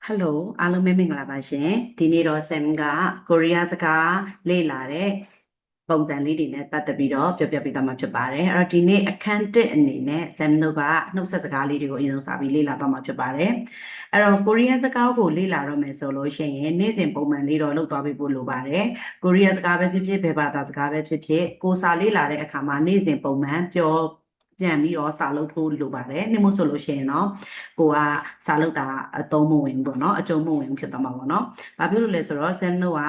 ဟယ်လိုအားလုံးပဲမင်္ဂလာပါရှင်ဒီနေ့တော့ Sam ကကိုရီးယားစကားလေ့လာတဲ့ပုံစံလေးတွေနဲ့ပတ်သက်ပြီးတော့ပြောပြပေးသွားမှာဖြစ်ပါတယ်အဲ့တော့ဒီနေ့အခန်း1အနေနဲ့ Sam တို့ကနှုတ်ဆက်စကားလေးတွေကိုအရင်ဆုံးစာပြီးလေ့လာသွားမှာဖြစ်ပါတယ်အဲ့တော့ကိုရီးယားစကားကိုလေ့လာတော့မယ်ဆိုလို့ရှိရင်နေ့စဉ်ပုံမှန်လေးတော့လုပ်သွားပေးဖို့လိုပါတယ်ကိုရီးယားစကားပဲဖြစ်ဖြစ်ဘယ်ဘာသာစကားပဲဖြစ်ဖြစ်ကိုစာလေ့လာတဲ့အခါမှာနေ့စဉ်ပုံမှန်ပြောပြန်ပြီးတော့စာလုပ်ဖို့လိုပါတယ်။နှိမ့်မို့ဆိုလို့ရှိရင်တော့ကိုကစာလုပ်တာအသုံးမဝင်ဘူးပေါ့နော်အကျုံးမဝင်ဖြစ်သွားမှာပေါ့နော်။ဘာဖြစ်လို့လဲဆိုတော့ Sam တို့က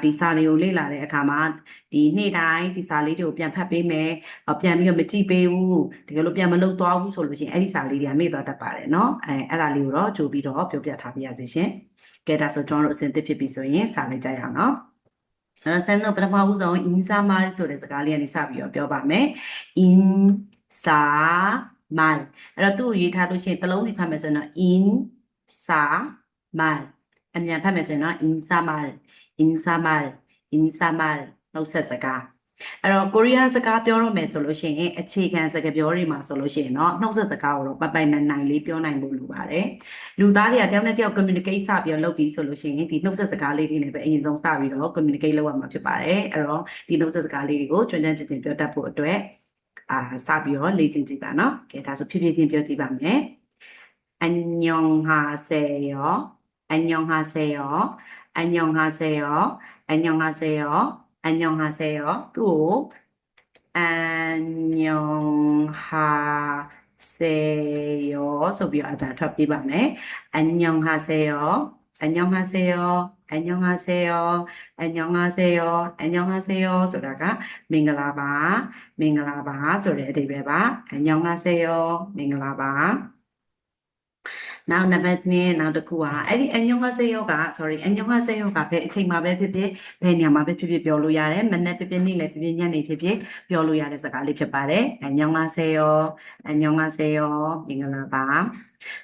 ဒီစာတွေကိုလေ့လာတဲ့အခါမှာဒီနေ့တိုင်းဒီစာလေးတွေကိုပြန်ဖတ်ပေးမယ်။ပြန်ပြီးတော့မကြည့်ပေးဘူး။တကယ်လို့ပြန်မလုပ်သွားဘူးဆိုလို့ရှိရင်အဲ့ဒီစာလေးတွေကမေ့သွားတတ်ပါတယ်နော်။အဲ့ဒါလေးကိုတော့ကြိုပြီးတော့ပြောပြထားပြရစီရှင်။ကဲဒါဆိုကျွန်တော်တို့အဆင်သင့်ဖြစ်ပြီဆိုရင်စာလိုက်ကြရအောင်နော်။အဲ့တော့ Sam တို့ပထမဦးဆုံး insamal ဆိုတဲ့စကားလေးကနေစပြီးတော့ပြောပါမယ်။ insamal အဲ့တော့သူ့ကိုရေးထားလို့ရှိရင်တစ်လုံးစီဖတ်မယ်ဆိုရင်တော့ insamal အမြန်ဖတ်မယ်ဆိုရင်တော့ insamal insamal insamal နှုတ်ဆက်စကားအဲ့တော့ကိုရီးယားစကားပြောရမယ်ဆိုလို့ရှိရင်အခြေခံစကားပြောတွေမှာဆိုလို့ရှိရင်တော့နှုတ်ဆက်စကားကိုတော့ပိုင်နိုင်လေးပြောနိုင်ဖို့လိုပါတယ်လူသားတွေကတယောက်နဲ့တယောက် communicate စပြီးတော့လုပ်ပြီးဆိုလို့ရှိရင်ဒီနှုတ်ဆက်စကားလေးတွေနဲ့ပဲအရင်ဆုံးစပြီးတော့ communicate လုပ်ရမှာဖြစ်ပါတယ်အဲ့တော့ဒီနှုတ်ဆက်စကားလေးတွေကိုကျွမ်းကျွမ်းကျင်ကျင်ပြောတတ်ဖို့အတွက်စပြီးတော့လေ့ကျင့်ကြည့်ပါနော်ကဲဒါဆိုဖြည်းဖြည်းချင်းပြောကြည့်ပါမယ်안녕하세요 안녕하세요 안녕하세요 안녕하세요 안녕하세요 또 안녕하세요 ဆိုပြီးတော့အသာထွက်ပြပါမယ်안녕하세요 안녕하세요 안녕하세요 안녕하세요 안녕하세요 ဆိုတာကမင်္ဂလာပါမင်္ဂလာပါဆိုတဲ့အဓိပ္ပာယ်ပါ 안녕하세요 မင်္ဂလာပါနောက်နံပါတ်2နောက်တစ်ခုကအဲ့ဒီ 안녕하세요 က sorry 안녕하세요 ကဘယ်အချိန်မှာပဲဖြစ်ဖြစ်ဘယ်နေရာမှာပဲဖြစ်ဖြစ်ပြောလို့ရတယ်မနေ့ဖြစ်ဖြစ်နေ့လည်းဖြစ်ဖြစ်ညနေဖြစ်ဖြစ်ပြောလို့ရတဲ့စကားလေးဖြစ်ပါတယ် 안녕하세요 안녕하세요 မင်္ဂလာပါ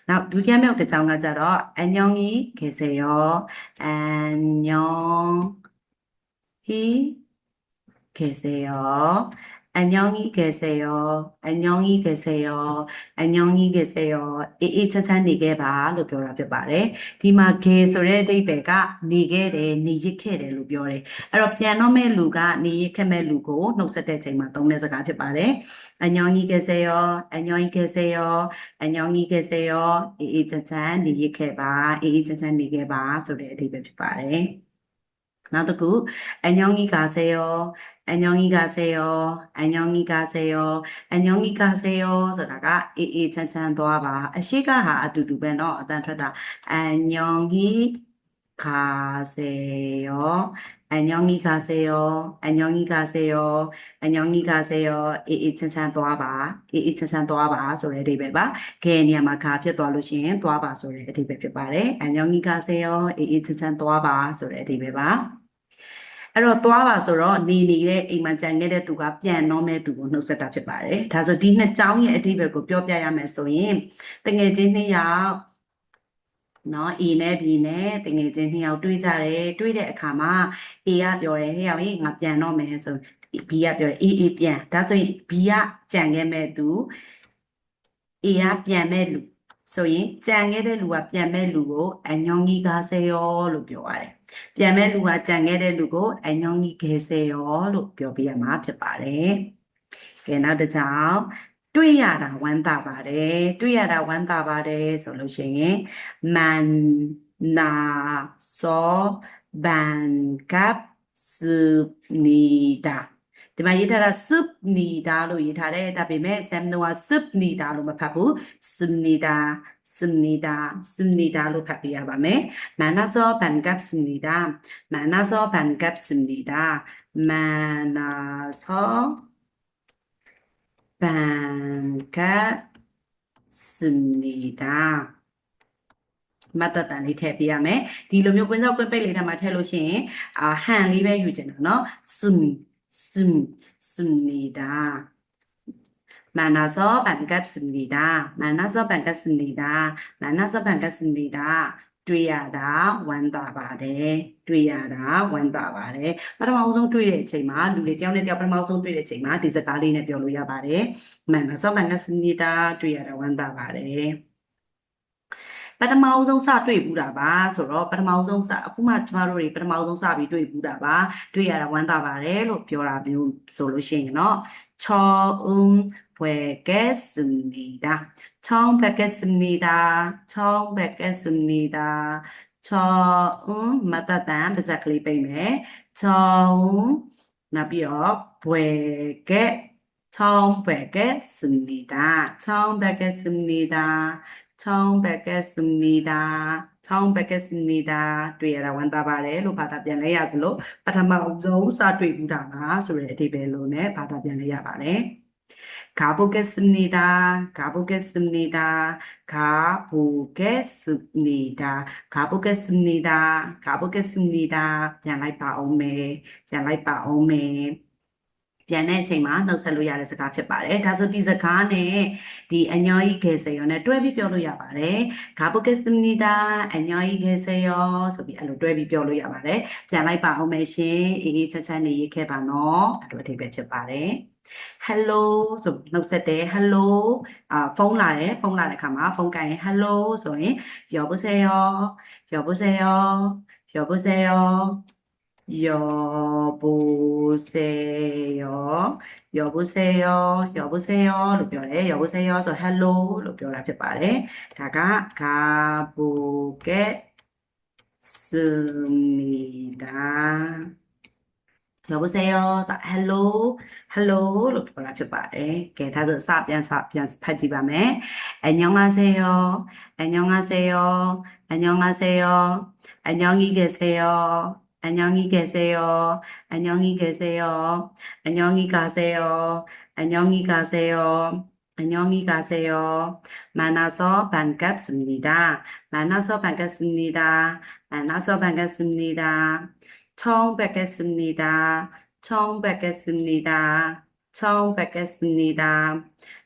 နောက်ဒုတိယမြောက်တစ်ကြောင်းကကြတော့ 안녕히 계세요 안녕히 계세요 안녕히 계세요. 안녕히 계세요. 안녕히 계세요. အေးအေးချမ်းချမ်းနေခဲ့ပါလို့ပြောတာဖြစ်ပါတယ်။ဒီမှာ ge ဆိုတဲ့အဓိပ္ပာယ်ကနေခဲ့တယ်နေရစ်ခဲ့တယ်လို့ပြောတယ်။အဲ့တော့ပြန်တော့မဲ့လူကနေရစ်ခဲ့မဲ့လူကိုနှုတ်ဆက်တဲ့ချိန်မှာသုံးတဲ့စကားဖြစ်ပါတယ်။ 안녕히 계세요. 안녕히 계세요. 안녕히 계세요. အေးအေးချမ်းချမ်းနေရစ်ခဲ့ပါအေးအေးချမ်းချမ်းနေခဲ့ပါဆိုတဲ့အဓိပ္ပာယ်ဖြစ်ပါတယ်။နောက်တစ်ခု 안녕히 가세요. 안녕히 가세요. 안녕히 가세요. 안녕히 가세요 ဆိုတာကအေးအေးချမ်းချမ်းသွားပါအရှိကဟာအတူတူပဲเนาะအတန်ထွက်တာ 안녕히 가세요. 안녕히 가세요. 안녕히 가세요. 안녕히 가세요. အေးအေးချမ်းချမ်းသွားပါအေးအေးချမ်းချမ်းသွားပါဆိုတဲ့အဓိပ္ပာယ်ပါခဲနေရာမှာခါဖြစ်သွားလို့ရှိရင်သွားပါဆိုတဲ့အဓိပ္ပာယ်ဖြစ်ပါတယ် 안녕히 가세요. အေးအေးချမ်းချမ်းသွားပါဆိုတဲ့အဓိပ္ပာယ်ပါအဲ့တော့သွားပါဆိုတော့နေတဲ့အိမ်မှာကြံခဲ့တဲ့သူကပြန်တော့မဲ့သူကိုနှုတ်ဆက်တာဖြစ်ပါတယ်ဒါဆိုဒီနှစ်ကြောင်းရဲ့အဓိပ္ပာယ်ကိုပြောပြရမယ်ဆိုရင်တငယ်ချင်းနှစ်ယောက်နော် A နဲ့ B နဲ့တငယ်ချင်းနှစ်ယောက်တွေ့ကြတယ်တွေ့တဲ့အခါမှာ A ကပြောတယ်ဟဲ့ရောက်ရင်ငါပြန်တော့မယ်ဆို B ကပြောတယ် A ပြန်ဒါဆိုရင် B ကကြံခဲ့မဲ့သူ A ကပြန်မဲ့လူဆိုရင်ကြံခဲ့တဲ့လူကပြန်မဲ့လူကို 안녕히 가세요 လို့ပြောရတယ်။ပြန်မဲ့လူကကြံခဲ့တဲ့လူကို 안녕히 계세요 လို့ပြောပြရမှာဖြစ်ပါတယ်။ကဲနောက်တစ်ကြောင်တွေ့ရတာဝမ်းသာပါတယ်တွေ့ရတာဝမ်းသာပါတယ်ဆိုလို့ရှိရင် 만나서 반갑습니다ဒီမှာရေးထားတာ 습니다 လို့ရေးထားတယ်ဒါပေမဲ့ Sam တို့က 습니다 လို့မဖတ်ဘူး 습니다 습니다 습니다 လို့ဖတ်ပြရပါမယ် 만나서 반갑습니다 만나서 반갑습니다 만나서 반갑습니다မတ်တတန်လေးထည့်ပေးရမယ်ဒီလိုမျိုးကွင်းစောက်ကွင်းပိတ်လေးထဲမှာထည့်လို့ရှိရင်ဟန်လေးပဲယူချင်တာเนาะ 씁니다. 만나서 반갑습니다. 만나서 반갑습니다. 만나서 반갑습니다. တွေ့ရတာဝမ်းသာပါတယ်တွေ့ရတာဝမ်းသာပါတယ်ပထမဆုံးတွေ့တဲ့အချိန်မှာလူတွေတယောက်နဲ့တယောက်ပထမဆုံးတွေ့တဲ့အချိန်မှာဒီစကားလေးနဲ့ပြောလို့ရပါတယ်만나서 반갑습니다တွေ့ရတာဝမ်းသာပါတယ် ပထမအောင်ဆုံးစတွေ့ဘူးတာပါဆိုတော့ပထမအောင်ဆုံးစအခုမှကျမတို့တွေပထမအောင်ဆုံးစပြီးတွေ့ဘူးတာပါတွေ့ရတာဝမ်းသာပါတယ်လို့ပြောတာမျိုးဆိုလို့ရှိရင်တော့처음뵙겠습니다. 처음 뵙겠습니다. 처음 뵙겠습니다. 처음 맞다단 베사클리 빼매 처음 나비어 뵙게 처음 뵙겠습니다. 처음 뵙겠습니다. 처음 뵙겠습니다. 처음 뵙겠습니다. တွေ့ရတာဝမ်းသာပါတယ်လို့ဘာသာပြန်လဲရသလိုပထမဆုံးစတွေ့ဘူးတာပါဆိုတဲ့အဓိပ္ပာယ်လို့နဲ့ဘာသာပြန်လဲရပါတယ် 가보겠습니다. 가보겠습니다. 가보겠습니다. 가보겠습니다. 가보겠습니다. ပြန်လိုက်ပါအောင်မယ်ပြန်တဲ့အချိန်မှာနှုတ်ဆက်လို့ရတဲ့စကားဖြစ်ပါတယ်ဒါဆိုဒီစကားနဲ့ဒီအညောကြီးခေစေရောနဲ့တွဲပြီးပြောလို့ရပါတယ်가보겠습니다 안녕히 계세요ဆိုပြီးအဲ့လိုတွဲပြီးပြောလို့ရပါတယ်ပြန်လိုက်ပါအောင်မယ်ရှင်အေးအေးချမ်းချမ်းနေရေးခဲ့ပါနော်အဲ့လိုအဓိပ္ပာယ်ဖြစ်ပါတယ် hello ဆိုနှုတ်ဆက်တယ် hello ဖုန်းလာတယ်ဖုန်းလာတဲ့အခါမှာဖုန်းကိုင်ရင် hello ဆိုရင်여보세요 여보세요 여보세요 여보세요. 여보세요. 여보세요. လို့ပြောတယ်. 여보세요. so hello လို့ပြောတာဖြစ်ပါတယ်. 다가 가보겠습니다. 여보세요. 자, hello, hello လို့ပြောတာဖြစ်ပါတယ်။ကဲဒါဆိုပြန်ဖတ်ကြည့်ပါမယ်။안녕하세요. 안녕하세요. 안녕하세요. 안녕히 계세요. 안녕히 계세요. 안녕히 계세요. 안녕히 가세요. 안녕히 가세요. 안녕히 가세요. 만나서 반갑습니다. 만나서 반갑습니다. 만나서 반갑습니다. 처음 뵙겠습니다. 처음 뵙겠습니다. 처음 뵙겠습니다.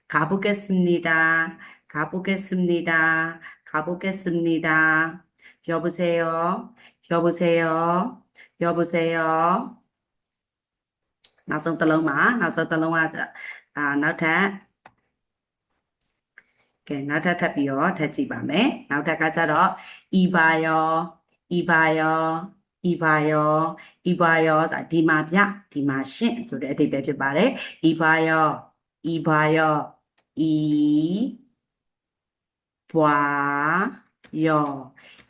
가보겠습니다. 가보겠습니다. 가보겠습니다. 여보세요. 여보세요. 여보세요. 나성 떨렁마. 나성 떨렁마. 나타. 그래, 나타 탑이요. 다지 밤에. 나타 가자로. 이봐요. 이봐요. 이봐요. 이봐요. 자, 디마비야. 디마신. 소리 어디 배지 말해. 이봐요. 이봐요. 이봐요.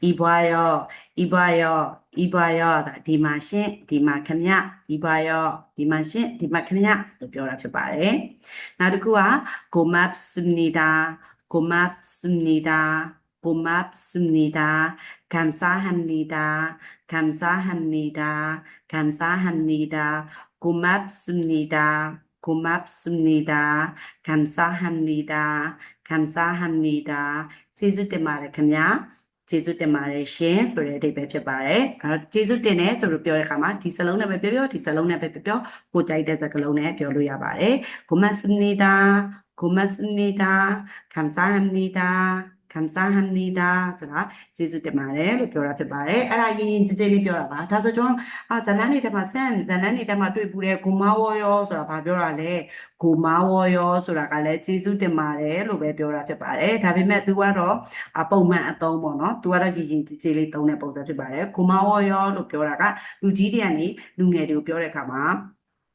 이봐요. 이봐요. 이봐요. 디마신. 디마캠냐. 이봐요. 디마신. 디마캠냐. 또 뼈라 펴봐래. 나르구와 고맙습니다. 고맙습니다. 고맙습니다. 감사합니다. 감사합니다. 감사합니다. 고맙습니다. 고맙습니다. 감사합니다. 감사합니다. 제주 때 말에 그냥 제주 때 말에 신 소리에 대해 펴봐래. 제주 때네 저로 뼈에 가마 디살롱네 뼈 디살롱네 뼈 고자이데서 그롱네 뼈로 야봐래. 고맙습니다. 고맙습니다. 감사합니다. 감사합니다. 제가 제주 때 말에 뼈라 펴봐래. 알아 yin 제제리 뼈라 봐. 다소 좀 잘난이 때마 쌤 잘난이 때마 또 부래 고마워요. 소라 봐 뼈라래. 고마워요. 소라가 래 제주 때 말에 로베 뼈라 펴봐래. 다음에 또 와로ပုံမှန်အသုံးပေါ့နော်သူကတော့ရည်ရင်ကြည်ကြည်လေးသုံးတဲ့ပုံစံဖြစ်ပါတယ်ကိုမောဝရောလို့ပြောတာကလူကြီးတွေကနေလူငယ်တွေကိုပြောတဲ့အခါမှာ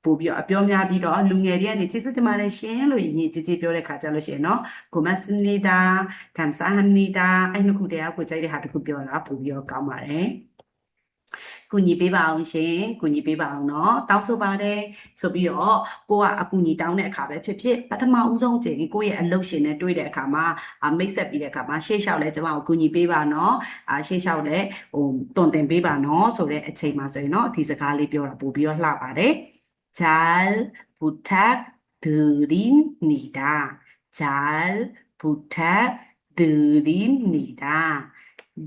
ပို့ပြီးအပြောများပြီးတော့လူငယ်တွေကနေကျေးဇူးတင်ပါတယ်ရှင်လို့ရည်ရင်ကြည်ကြည်ပြောတဲ့ခါကြလို့ရှိရင်နော်ကိုမစနီဒါကမ်ဆာဟမ်နီဒါအဲ့နှစ်ခုတည်းကကိုကြိုက်တဲ့ဟာတစ်ခုပြောတာပို့ပြီးတော့ကောင်းပါတယ်ကူညီပေးပါအောင်ရှင်ကူညီပေးပါအောင်เนาะတောင်းဆိုပါတယ်ဆိုပြီးတော့ကိုကအကူညီတောင်းတဲ့အခါပဲဖြစ်ဖြစ်ပထမဦးဆုံးချိန်ကိုရဲ့အလုပ်ရှင်နဲ့တွေ့တဲ့အခါမှာမိတ်ဆက်ပြီးတဲ့အခါမှာရှေ့လျှောက်လဲကျွန်မကိုကူညီပေးပါเนาะရှေ့လျှောက်လဲတွန်တင်ပေးပါเนาะဆိုတဲ့အချိန်မှာဆိုရင်เนาะဒီစကားလေးပြောတာပို့ပြီးတော့လှပါတယ် 잘 부탁드립니다. 잘 부탁드립니다.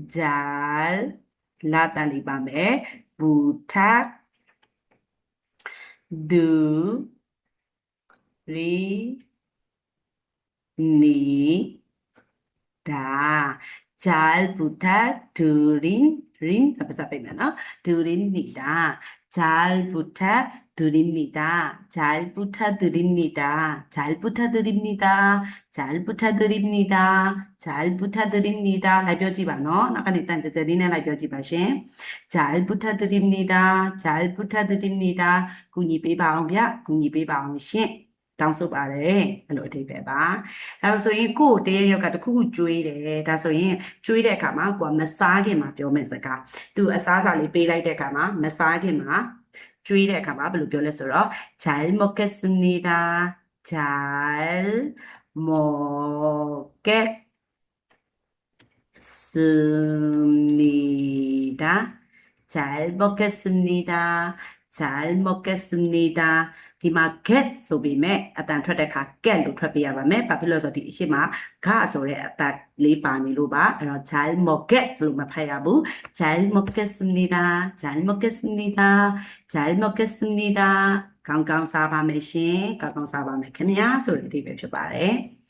잘 라달리밤에 부탁드립니다. 잘 부탁드립니다. 잘 부탁드립니다. 부탁드립니다. 잘 부탁드립니다. 잘 부탁드립니다. 잘 부탁드립니다. 잘 부탁드립니다. လိုက်ပြောကြည့်ပါနော်နောက်ကနေတန်ကြကြလေးနဲ့လိုက်ပြောကြည့်ပါရှင်잘 부탁드립니다. 잘 부탁드립니다. ကူညီပေးပါအောင်ဗျကူညီပေးပါအောင်ရှင်တောင်းဆိုပါတယ်အဲ့လိုအဓိပ္ပာယ်ပါအဲ့တော့ဆိုရင်ကိုယ်တရရောက်ကတခုခုကျွေးတယ်ဒါဆိုရင်ကျွေးတဲ့အခါမှာကိုကမစားခင်မှာပြောမယ်စကားသူအစားအစာလေးပေးလိုက်တဲ့အခါမှာမစားခင်မှာကျွေးတဲ့အခါမှာဘယ်လိုပြောလဲဆိုတော့잘 먹겠습니다. 잘 먹겠습니다. 잘 먹겠습니다. 잘 먹겠습니다. ဒီမှာ get ဆိုပေမဲ့အတန်ထွက်တဲ့အခါ get လို့ထွက်ပြရပါမယ်။ဘာဖြစ်လို့လဲဆိုတော့ဒီအရှိမ ga ဆိုတဲ့အတန်လေးပါနေလို့ပါ။အဲ့တော့ 잘 먹get လို့မဖတ်ရဘူး။ 잘 먹겠습니다. 잘 먹겠습니다. 잘 먹겠습니다. ကောင်းကောင်းစားပါမယ်ရှင်။ကောင်းကောင်းစားပါမယ်ခင်ဗျာဆိုတဲ့အဓိပ္ပာယ်ဖြစ်ပါတယ်။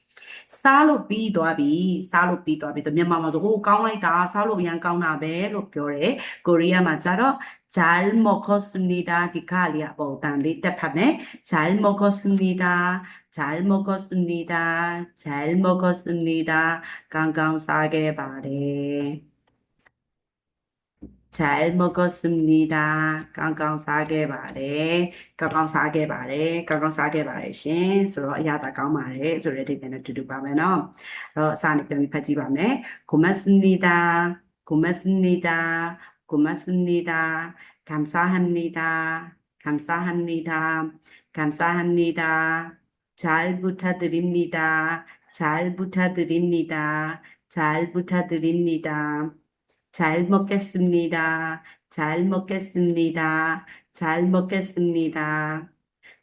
စားလို့ပြီးသွားပြီစားလို့ပြီးသွားပြီဆိုမြန်မာမှာဆိုဟိုကောင်းလိုက်တာစားလို့အရင်ကောင်းတာပဲလို့ပြောတယ်ကိုရီးယားမှာကျတော့잘 먹었습니다ဒီကလေးအပေါ်တန်လေးတက်ဖတ်မယ်잘 먹었습니다 잘 먹었습니다 잘 먹었습니다ကောင်းကောင်းစားခဲ့ပါတယ်잘 먹었습니다. 깡깡 싸게 말해. 깡깡 싸게 말해. 깡깡 싸게 말해. 신. 서로 야다 깡 말해. 소리 되면 두두 밤에는 사니 병이 파지 밤에 고맙습니다. 고맙습니다. 고맙습니다. 감사합니다. 감사합니다. 감사합니다. 잘 부탁드립니다. 잘 부탁드립니다. 잘 부탁드립니다. 잘 먹겠습니다. 잘 먹겠습니다. 잘 먹겠습니다.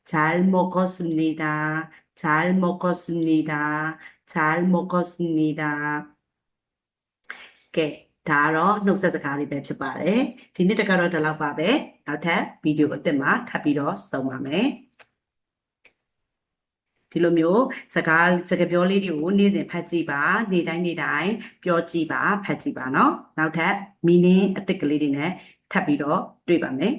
잘 먹었습니다. 잘 먹었습니다. 잘 먹었습니다. ကဲဒါကတော့နှုတ်ဆက်စကားလေးပဲဖြစ်ပါတယ်ဒီနေ့တကတော့ဒီလောက်ပါပဲနောက်ထပ်ဗီဒီယိုအသစ်မှာထပ်ပြီးတော့ဆုံပါမယ်ဒီလိုမျိုးစကားပြောလေးတွေကိုနေ့စဉ်ဖတ်ကြည့်ပါနေ့တိုင်းပြောကြည့်ပါဖတ်ကြည့်ပါเนาะနောက်ထပ် meaning အသစ်ကလေးတွေနဲ့ထပ်ပြီးတော့တွေ့ပါမယ်